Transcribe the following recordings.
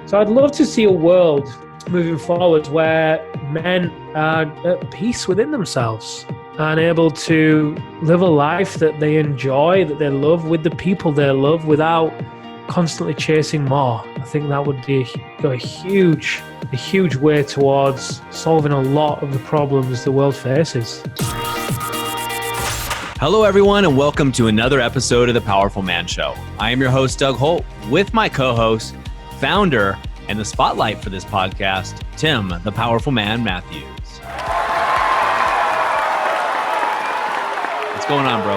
So I'd love to see a world moving forward where men are at peace within themselves and able to live a life that they enjoy, that they love, with the people they love, without constantly chasing more. I think that would go a huge way towards solving a lot of the problems the world faces. Hello, everyone, and welcome to another episode of The Powerful Man Show. I am your host, Doug Holt, with my co-host, founder, and the spotlight for this podcast, Tim, the Powerful Man Matthews. What's going on, bro?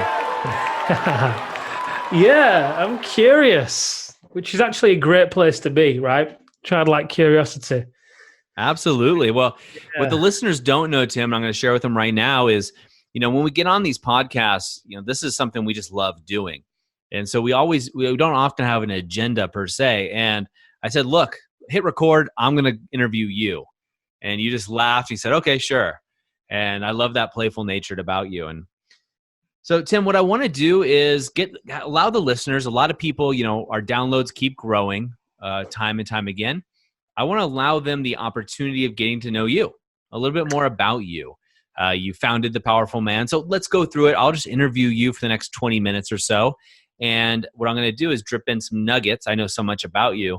Yeah, I'm curious, which is actually a great place to be, right? Childlike curiosity. Absolutely. Well, what the listeners don't know, Tim, and I'm going to share with them right now is, when we get on these podcasts, this is something we just love doing. And so we don't often have an agenda per se. And I said, look, hit record. I'm going to interview you. And you just laughed. You said, okay, sure. And I love that playful nature about you. And so, Tim, what I want to do is allow the listeners, a lot of people, our downloads keep growing time and time again. I want to allow them the opportunity of getting to know you, a little bit more about you. You founded The Powerful Man. So let's go through it. I'll just interview you for the next 20 minutes or so. And what I'm going to do is drip in some nuggets. I know so much about you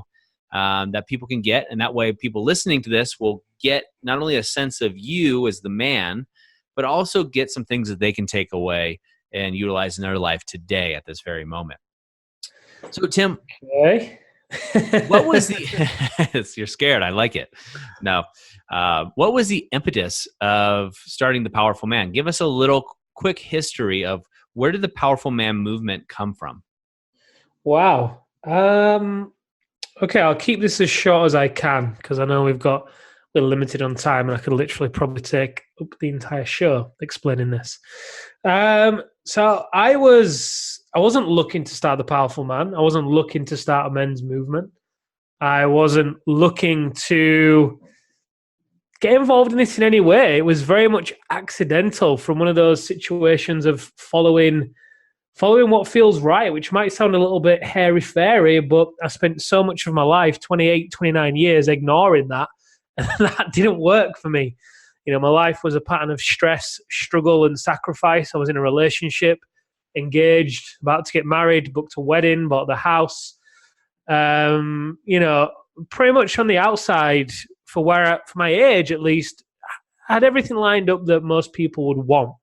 that people can get. And that way people listening to this will get not only a sense of you as the man, but also get some things that they can take away and utilize in their life today at this very moment. So, Tim, okay. What was the you're scared. I like it. No. What was the impetus of starting The Powerful Man? Give us a little quick history of where did the Powerful Man movement come from? Wow. Okay, I'll keep this as short as I can because I know we're limited on time and I could literally probably take up the entire show explaining this. So I wasn't looking to start The Powerful Man. I wasn't looking to start a men's movement. I wasn't looking to get involved in this in any way. It was very much accidental from one of those situations of following what feels right, which might sound a little bit hairy-fairy, but I spent so much of my life, 28, 29 years, ignoring that, and that didn't work for me. My life was a pattern of stress, struggle, and sacrifice. I was in a relationship, engaged, about to get married, booked a wedding, bought the house. Pretty much on the outside, for my age at least, I had everything lined up that most people would want.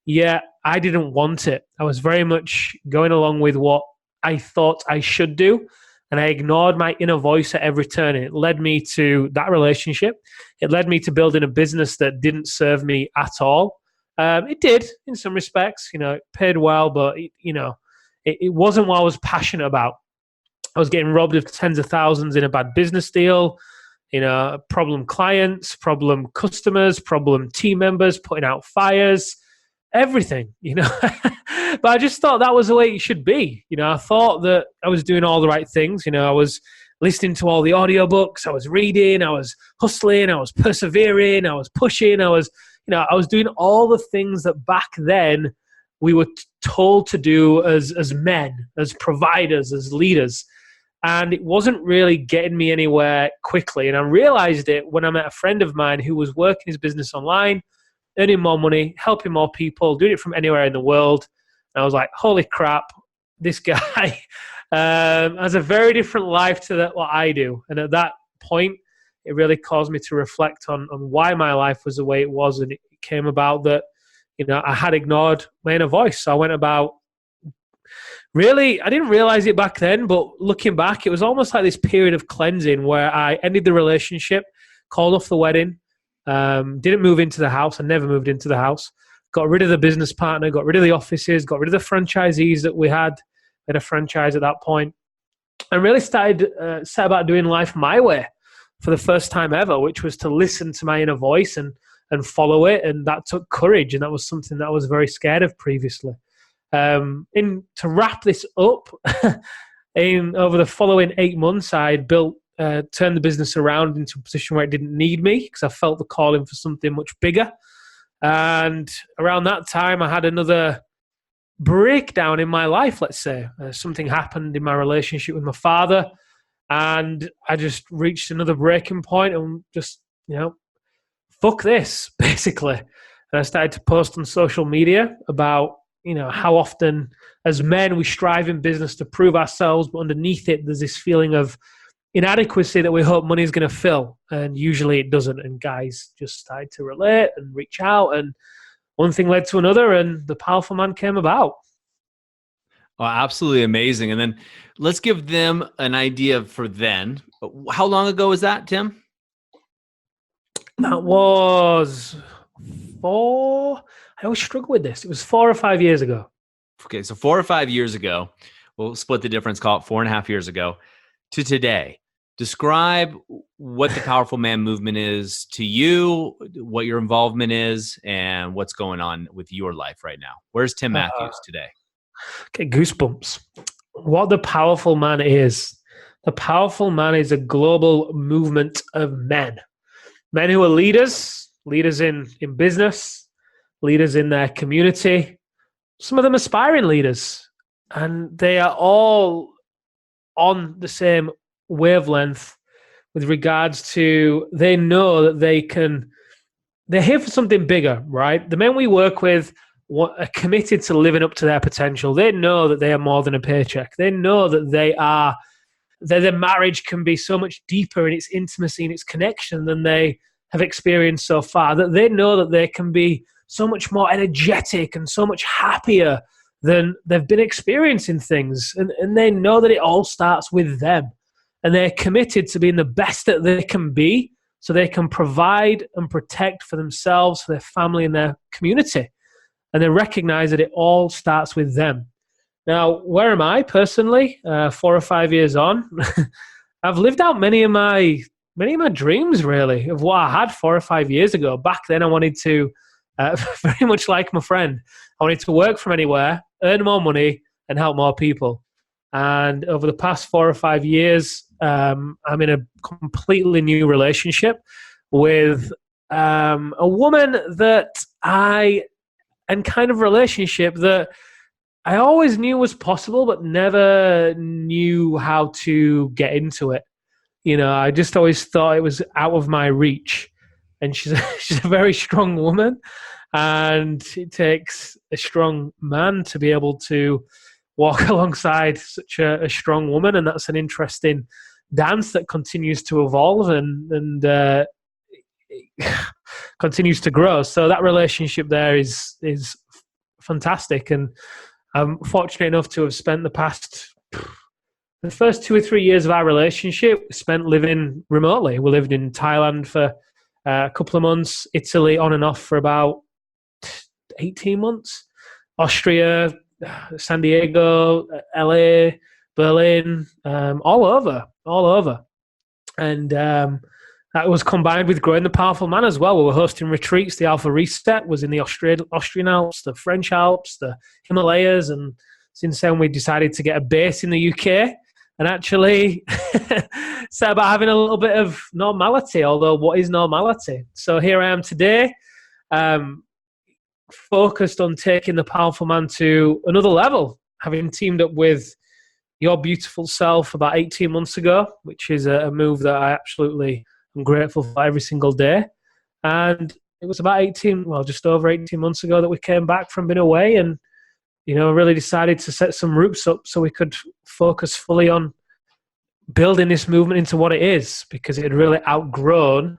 Yet I didn't want it. I was very much going along with what I thought I should do, and I ignored my inner voice at every turn. And it led me to that relationship. It led me to building a business that didn't serve me at all. It did in some respects. It paid well, but it wasn't what I was passionate about. I was getting robbed of tens of thousands in a bad business deal. Problem clients, problem customers, problem team members, putting out fires, everything. But I just thought that was the way it should be. I thought that I was doing all the right things. I was listening to all the audiobooks, I was reading, I was hustling, I was persevering, I was pushing, I was doing all the things that back then we were told to do as men, as providers, as leaders. And it wasn't really getting me anywhere quickly. And I realized it when I met a friend of mine who was working his business online, earning more money, helping more people, doing it from anywhere in the world. And I was like, holy crap, this guy has a very different life to what I do. And at that point, it really caused me to reflect on why my life was the way it was. And it came about that, I had ignored my inner voice. So I went about, really, I didn't realize it back then, but looking back, it was almost like this period of cleansing where I ended the relationship, called off the wedding, didn't move into the house. I never moved into the house. Got rid of the business partner, got rid of the offices, got rid of the franchisees that we had. We had a franchise at that point. And really set about doing life my way for the first time ever, which was to listen to my inner voice and follow it. And that took courage. And that was something that I was very scared of previously. To wrap this up, over the following 8 months, I had turned the business around into a position where it didn't need me because I felt the calling for something much bigger. And around that time, I had another breakdown in my life, let's say. Something happened in my relationship with my father. And I just reached another breaking point and just, fuck this, basically. And I started to post on social media about, how often as men we strive in business to prove ourselves, but underneath it, there's this feeling of inadequacy that we hope money is going to fill. And usually it doesn't. And guys just started to relate and reach out. And one thing led to another, and the powerful man came about. Oh, absolutely amazing. And then let's give them an idea for then. How long ago was that, Tim? That was I always struggle with this. It was 4 or 5 years ago. Okay, so 4 or 5 years ago, we'll split the difference, call it 4.5 years ago, to today. Describe what the Powerful Man movement is to you, what your involvement is, and what's going on with your life right now. Where's Tim Matthews today? Okay, goosebumps. What the Powerful Man is. The Powerful Man is a global movement of men who are leaders in business, leaders in their community, some of them aspiring leaders. And they are all on the same wavelength with regards to they know that they're here for something bigger, right? The men we work with are committed to living up to their potential. They know that they are more than a paycheck. They know that their marriage can be so much deeper in its intimacy and its connection than they have experienced so far, that they know that they can be so much more energetic and so much happier than they've been experiencing things. And they know that it all starts with them. And they're committed to being the best that they can be so they can provide and protect for themselves, for their family and their community. And they recognize that it all starts with them. Now, where am I personally? 4 or 5 years on, I've lived out many of my dreams, really, of what I had 4 or 5 years ago. Back then, I wanted to, very much like my friend, I wanted to work from anywhere, earn more money, and help more people. And over the past 4 or 5 years, I'm in a completely new relationship with a woman and kind of relationship that I always knew was possible, but never knew how to get into it. I just always thought it was out of my reach. And she's a very strong woman, and it takes a strong man to be able to walk alongside such a strong woman, and that's an interesting dance that continues to evolve and continues to grow. So that relationship there is fantastic, and I'm fortunate enough to have spent the first 2 or 3 years of our relationship spent living remotely. We lived in Thailand for a couple of months, Italy on and off for about 18 months, Austria, San Diego, LA, Berlin, all over. And that was combined with growing the Powerful Man as well. We were hosting retreats. The Alpha Reset was in the Austrian Alps, the French Alps, the Himalayas. And since then, we decided to get a base in the UK and actually set about having a little bit of normality, although what is normality? So here I am today, focused on taking the Powerful Man to another level, having teamed up with your beautiful self about 18 months ago, which is a move that I absolutely am grateful for every single day. And it was about just over 18 months ago that we came back from being away and, really decided to set some roots up so we could focus fully on building this movement into what it is, because it had really outgrown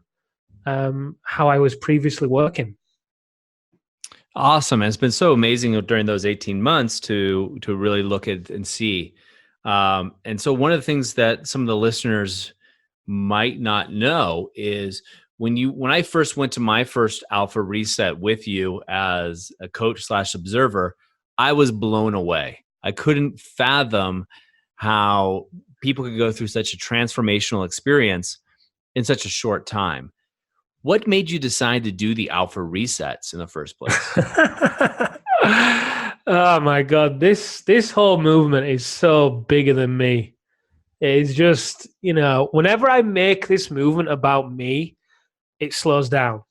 how I was previously working. Awesome. And it's been so amazing during those 18 months to really look at and see. And so one of the things that some of the listeners might not know is when I first went to my first Alpha Reset with you as a coach / observer, I was blown away. I couldn't fathom how people could go through such a transformational experience in such a short time. What made you decide to do the Alpha Resets in the first place? Oh my God, this whole movement is so bigger than me. It's just, whenever I make this movement about me, it slows down.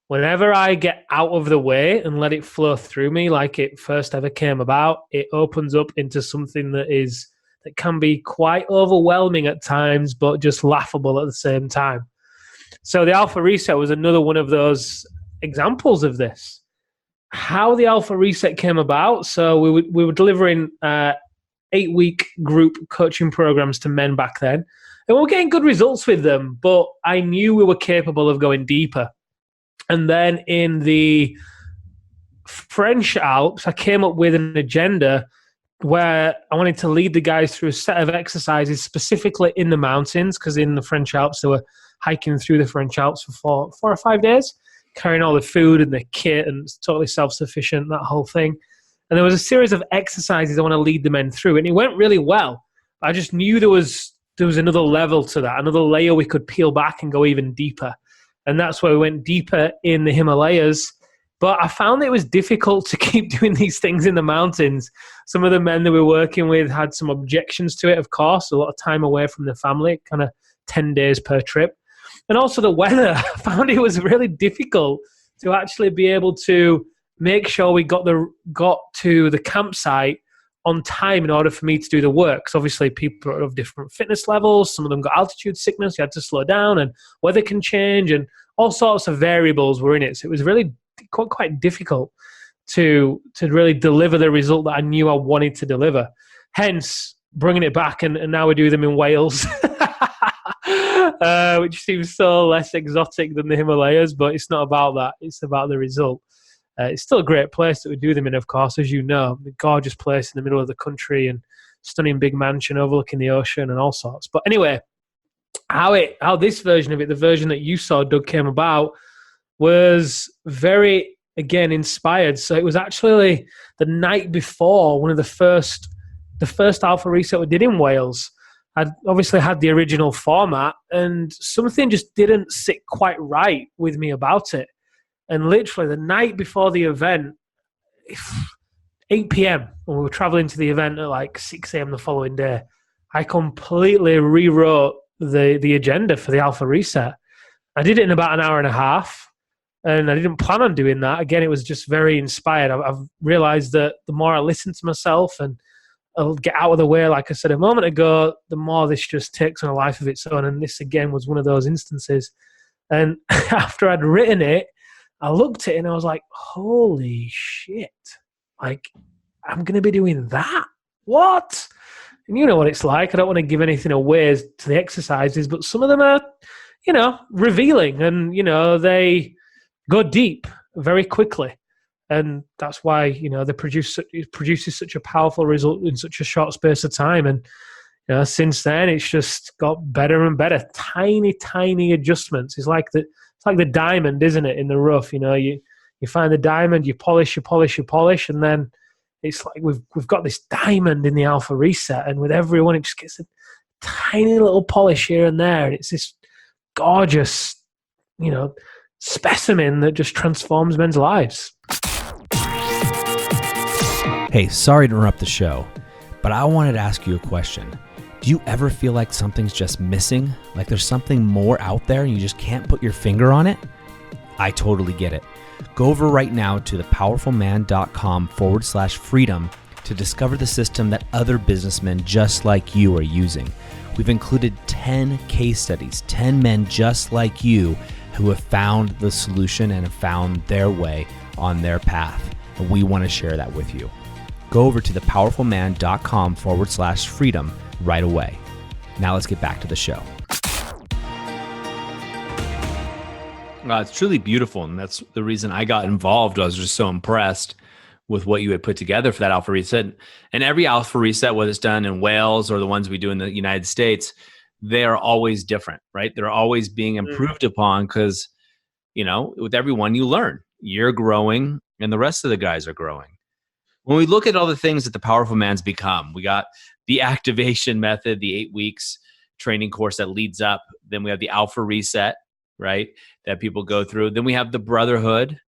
Whenever I get out of the way and let it flow through me like it first ever came about, it opens up into something that is that can be quite overwhelming at times, but just laughable at the same time. So the Alpha Reset was another one of those examples of this. How the Alpha Reset came about, so we were delivering 8-week group coaching programs to men back then. And we were getting good results with them, but I knew we were capable of going deeper. And then in the French Alps, I came up with an agenda where I wanted to lead the guys through a set of exercises specifically in the mountains, because in the French Alps, they were hiking through the French Alps for 4 or 5 days, carrying all the food and the kit and totally self-sufficient, that whole thing. And there was a series of exercises I want to lead the men through, and it went really well. I just knew there was another level to that, another layer we could peel back and go even deeper. And that's where we went deeper in the Himalayas. But I found it was difficult to keep doing these things in the mountains. Some of the men that we were working with had some objections to it, of course, a lot of time away from the family, kind of 10 days per trip. And also the weather. I found it was really difficult to actually be able to make sure we got to the campsite on time in order for me to do the work. Because obviously people are of different fitness levels. Some of them got altitude sickness. You had to slow down, and weather can change, and all sorts of variables were in it. So it was really quite difficult to really deliver the result that I knew I wanted to deliver. Hence, bringing it back, and now we do them in Wales, which seems so less exotic than the Himalayas, but it's not about that. It's about the result. It's still a great place that we do them in, of course, as you know. A gorgeous place in the middle of the country and stunning big mansion overlooking the ocean and all sorts. But anyway, how this version of it, the version that you saw, Doug, came about was very, again, inspired. So it was actually the night before one of the first Alpha Reset we did in Wales. I'd obviously had the original format, and something just didn't sit quite right with me about it. And literally the night before the event, 8 p.m., when we were traveling to the event at like 6 a.m. the following day, I completely rewrote the agenda for the Alpha Reset. I did it in about an hour and a half, and I didn't plan on doing that. Again, it was just very inspired. I've realized that the more I listen to myself and I'll get out of the way, like I said a moment ago, the more this just takes on a life of its own. And this, again, was one of those instances. And after I'd written it, I looked at it and I was like, holy shit. Like, I'm going to be doing that? What? And you know what it's like. I don't want to give anything away to the exercises, but some of them are, revealing, and, they go deep very quickly. And that's why, it produces such a powerful result in such a short space of time. And since then, it's just got better and better. Tiny, tiny adjustments. It's like the diamond, isn't it, in the rough? You find the diamond, you polish, and then it's like we've got this diamond in the Alpha Reset, and with everyone, it just gets a tiny little polish here and there, and it's this gorgeous, specimen that just transforms men's lives. Hey, sorry to interrupt the show, but I wanted to ask you a question. Do you ever feel like something's just missing? Like there's something more out there and you just can't put your finger on it? I totally get it. Go over right now to thepowerfulman.com/freedom to discover the system that other businessmen just like you are using. We've included 10 case studies, 10 men just like you who have found the solution and have found their way on their path. And we want to share that with you. Go over to thepowerfulman.com/freedom right away. Now let's get back to the show. It's truly beautiful. And that's the reason I got involved. I was just so impressed with what you had put together for that Alpha Reset. And every Alpha Reset, whether it's done in Wales or the ones we do in the United States, they are always different, right? They're always being improved upon because, with everyone you learn. You're growing and the rest of the guys are growing. When we look at all the things that the Powerful Man's become, we got the activation method, the 8 weeks training course that leads up. Then we have the Alpha Reset, right, that people go through. Then we have the Brotherhood,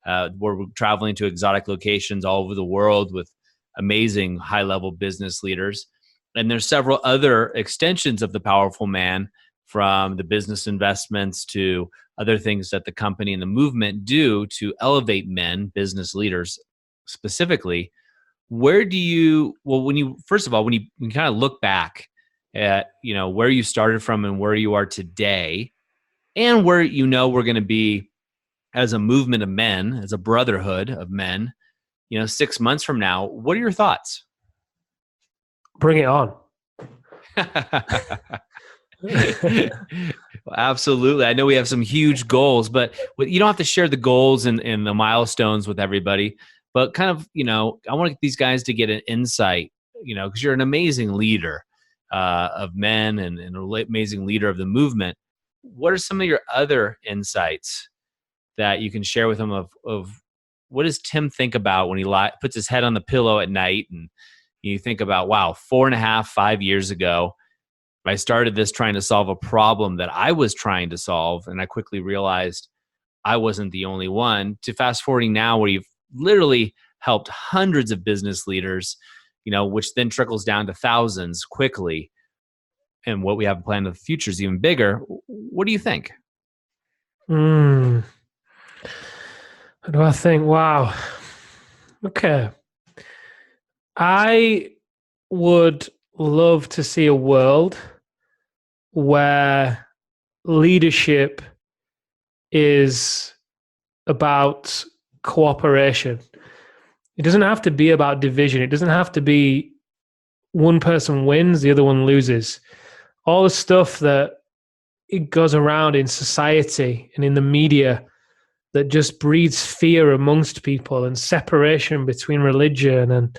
where we're traveling to exotic locations all over the world with amazing high-level business leaders. And there's several other extensions of the Powerful Man, from the business investments to other things that the company and the movement do to elevate men, business leaders specifically, where do you, well, when you, first of all, when you kind of look back at, where you started from and where you are today, and where we're going to be as a movement of men, as a brotherhood of men, 6 months from now, what are your thoughts? Bring it on. Absolutely. I know we have some huge goals, but you don't have to share the goals and the milestones with everybody, but kind of, I want these guys to get an insight, because you're an amazing leader of men and an amazing leader of the movement. What are some of your other insights that you can share with them of what does Tim think about when he puts his head on the pillow at night and you think about, wow, 4.5, 5 years ago, I started this trying to solve a problem that I was trying to solve, and I quickly realized I wasn't the only one, to fast forwarding now where you've literally helped hundreds of business leaders, which then trickles down to thousands quickly. And what we have planned in the future is even bigger. What do you think? What do I think? Wow. Okay. I would love to see a world where leadership is about cooperation. It doesn't have to be about division. It doesn't have to be one person wins, the other one loses. All the stuff that it goes around in society and in the media that just breeds fear amongst people, and separation between religion, and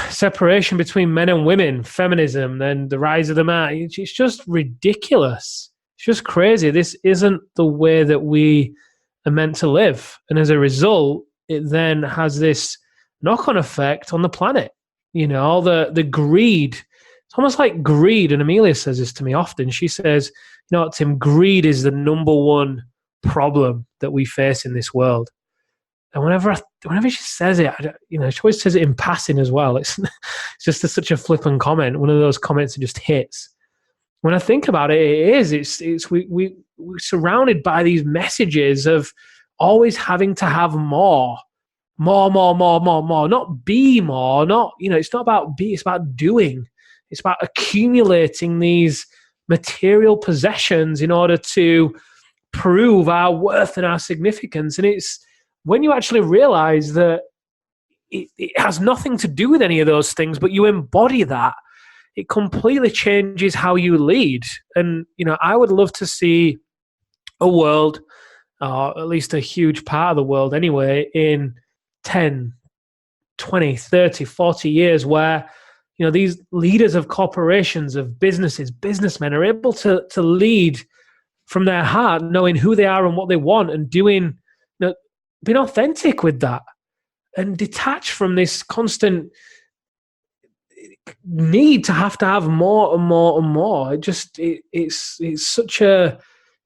separation between men and women, feminism, then the rise of the man. It's just ridiculous. It's just crazy. This isn't the way that we are meant to live. And as a result, it then has this knock-on effect on the planet. All the greed. It's almost like greed. And Amelia says this to me often. She says, Tim, greed is the number one problem that we face in this world. And whenever she says it, she always says it in passing as well. It's just such a flippant comment. One of those comments that just hits. When I think about it, it is. We're surrounded by these messages of always having to have more. Not be more. Not it's not about be. It's about doing. It's about accumulating these material possessions in order to prove our worth and our significance. And it's when you actually realize that it has nothing to do with any of those things, but you embody that, it completely changes how you lead. And, I would love to see a world, or at least a huge part of the world anyway, in 10, 20, 30, 40 years where, these leaders of corporations, of businesses, businessmen are able to lead from their heart, knowing who they are and what they want, and doing, being authentic with that, and detached from this constant need to have more and more and more. It's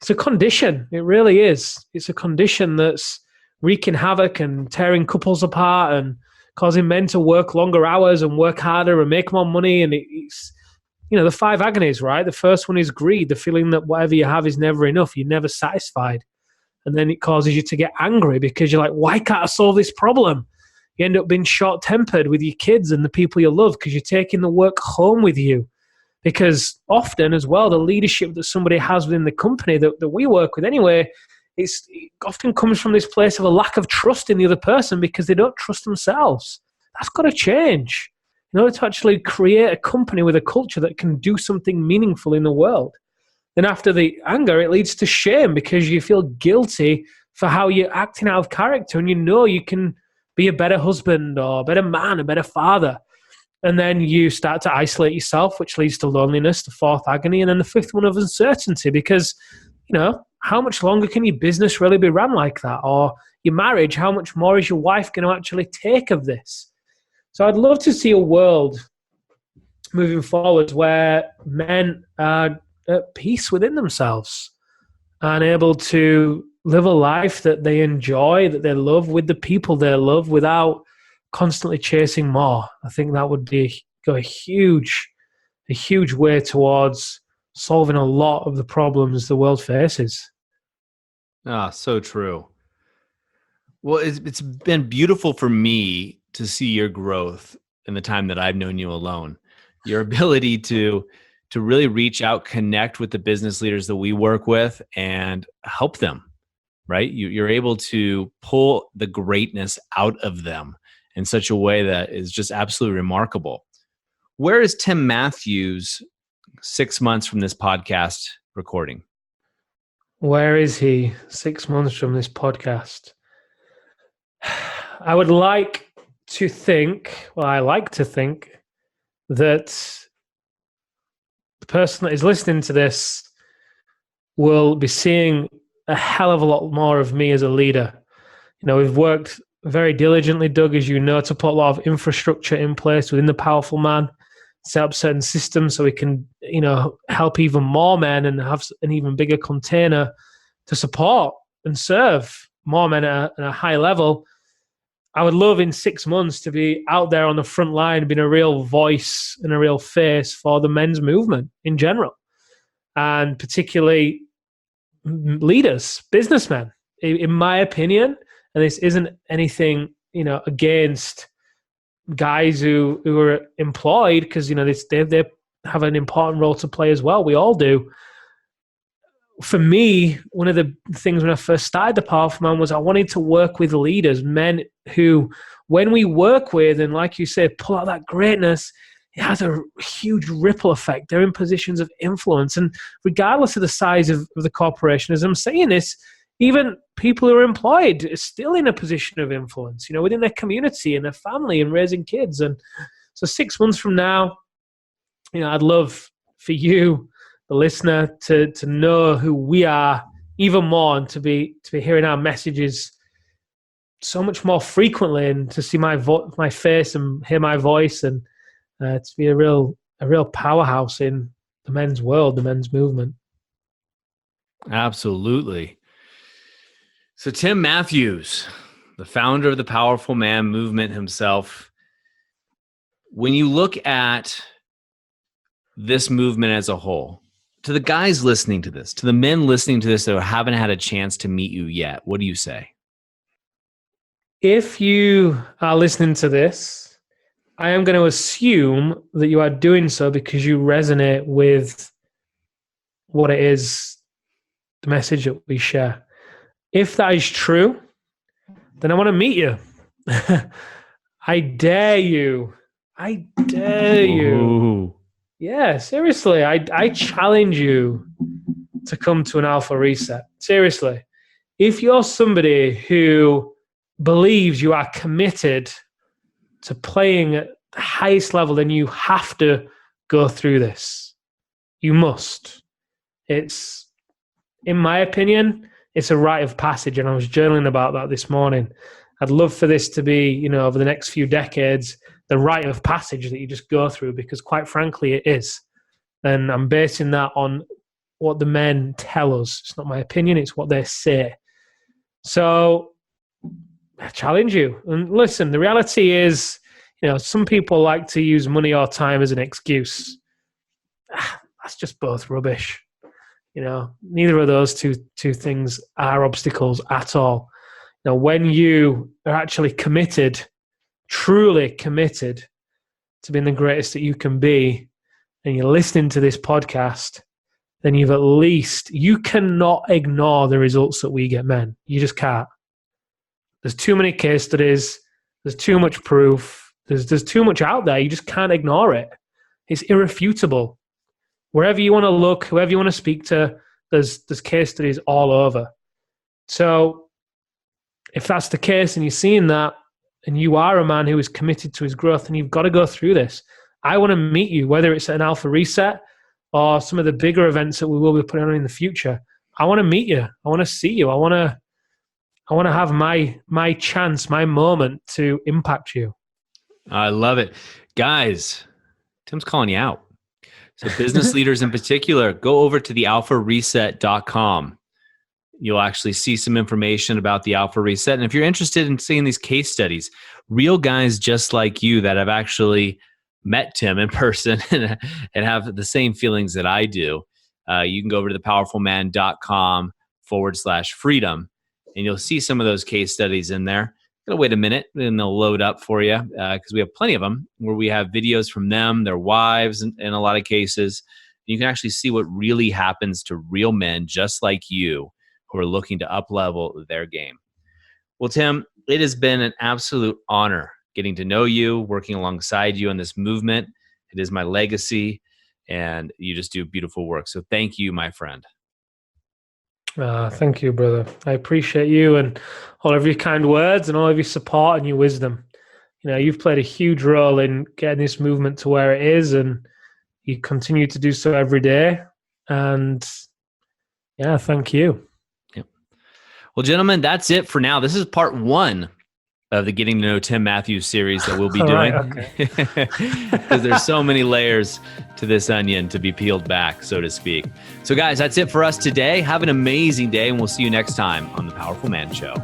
a condition. It really is. It's a condition that's wreaking havoc and tearing couples apart and causing men to work longer hours and work harder and make more money. And it's the 5 agonies, right? The first one is greed, the feeling that whatever you have is never enough. You're never satisfied. And then it causes you to get angry because you're like, why can't I solve this problem? You end up being short-tempered with your kids and the people you love because you're taking the work home with you. Because often as well, the leadership that somebody has within the company that we work with anyway, it often comes from this place of a lack of trust in the other person because they don't trust themselves. That's got to change in order to actually create a company with a culture that can do something meaningful in the world. Then after the anger, it leads to shame because you feel guilty for how you're acting out of character, and you can be a better husband or a better man, a better father. And then you start to isolate yourself, which leads to loneliness, the 4th agony, and then the 5th one of uncertainty because, how much longer can your business really be run like that? Or your marriage, how much more is your wife going to actually take of this? So I'd love to see a world moving forward where men are at peace within themselves and able to live a life that they enjoy, that they love, with the people they love, without constantly chasing more. I think that would go a huge way towards solving a lot of the problems the world faces. Ah, so true. Well, it's been beautiful for me to see your growth in the time that I've known you alone. Your ability to really reach out, connect with the business leaders that we work with and help them, right? You're able to pull the greatness out of them in such a way that is just absolutely remarkable. Where is Tim Matthews 6 months from this podcast recording? Where is he 6 months from this podcast? I would like to think, I like to think that the person that is listening to this will be seeing a hell of a lot more of me as a leader. We've worked very diligently, Doug, as you know, to put a lot of infrastructure in place within the Powerful Man, set up certain systems so we can, help even more men and have an even bigger container to support and serve more men at a high level. I would love in 6 months to be out there on the front line, being a real voice and a real face for the men's movement in general, and particularly leaders, businessmen, in my opinion. And this isn't anything, against guys who are employed, because, they have an important role to play as well. We all do. For me, one of the things when I first started the Powerful Man was I wanted to work with leaders, men who, when we work with, and like you said, pull out that greatness, it has a huge ripple effect. They're in positions of influence. And regardless of the size of the corporation, as I'm saying this, even people who are employed are still in a position of influence, within their community and their family and raising kids. And so 6 months from now, I'd love for you, the listener, to know who we are even more, and to be hearing our messages so much more frequently, and to see my face and hear my voice, and to be a real powerhouse in the men's world, the men's movement. Absolutely. So Tim Matthews, the founder of the Powerful Man movement himself, when you look at this movement as a whole, to the guys listening to this, to the men listening to this that haven't had a chance to meet you yet, what do you say? If you are listening to this, I am going to assume that you are doing so because you resonate with what it is, the message that we share. If that is true, then I want to meet you. I dare you. I dare you. Ooh. Yeah, seriously. I challenge you to come to an Alpha Reset. Seriously. If you're somebody who believes you are committed to playing at the highest level, then you have to go through this. You must. It's, in my opinion, it's a rite of passage, and I was journaling about that this morning. I'd love for this to be, over the next few decades, the rite of passage that you just go through, because quite frankly, it is. And I'm basing that on what the men tell us. It's not my opinion, it's what they say. So I challenge you. And listen, the reality is, some people like to use money or time as an excuse. That's just both rubbish. Neither of those two things are obstacles at all. When you are actually committed, truly committed to being the greatest that you can be, and you're listening to this podcast, then you cannot ignore the results that we get, men. You just can't. There's too many case studies. There's too much proof. There's too much out there. You just can't ignore it. It's irrefutable. Wherever you want to look, whoever you want to speak to, there's case studies all over. So if that's the case and you're seeing that, and you are a man who is committed to his growth, and you've got to go through this, I want to meet you, whether it's at an Alpha Reset or some of the bigger events that we will be putting on in the future. I want to meet you. I want to see you. I want to have my chance, my moment to impact you. I love it. Guys, Tim's calling you out. So business leaders in particular, go over to the alphareset.com. You'll actually see some information about the Alpha Reset. And if you're interested in seeing these case studies, real guys just like you that have actually met Tim in person and have the same feelings that I do, you can go over to thepowerfulman.com/freedom, and you'll see some of those case studies in there. Gotta wait a minute and they'll load up for you because we have plenty of them where we have videos from them, their wives, in a lot of cases. You can actually see what really happens to real men just like you who are looking to up-level their game. Well, Tim, it has been an absolute honor getting to know you, working alongside you on this movement. It is my legacy, and you just do beautiful work. So thank you, my friend. Thank you, brother. I appreciate you and all of your kind words and all of your support and your wisdom. You've played a huge role in getting this movement to where it is, and you continue to do so every day. And yeah, thank you. Yep. Well, gentlemen, that's it for now. This is part 1 of the Getting to Know Tim Matthews series that we'll be doing. Because there's so many layers to this onion to be peeled back, so to speak. So guys, that's it for us today. Have an amazing day, and we'll see you next time on The Powerful Man Show.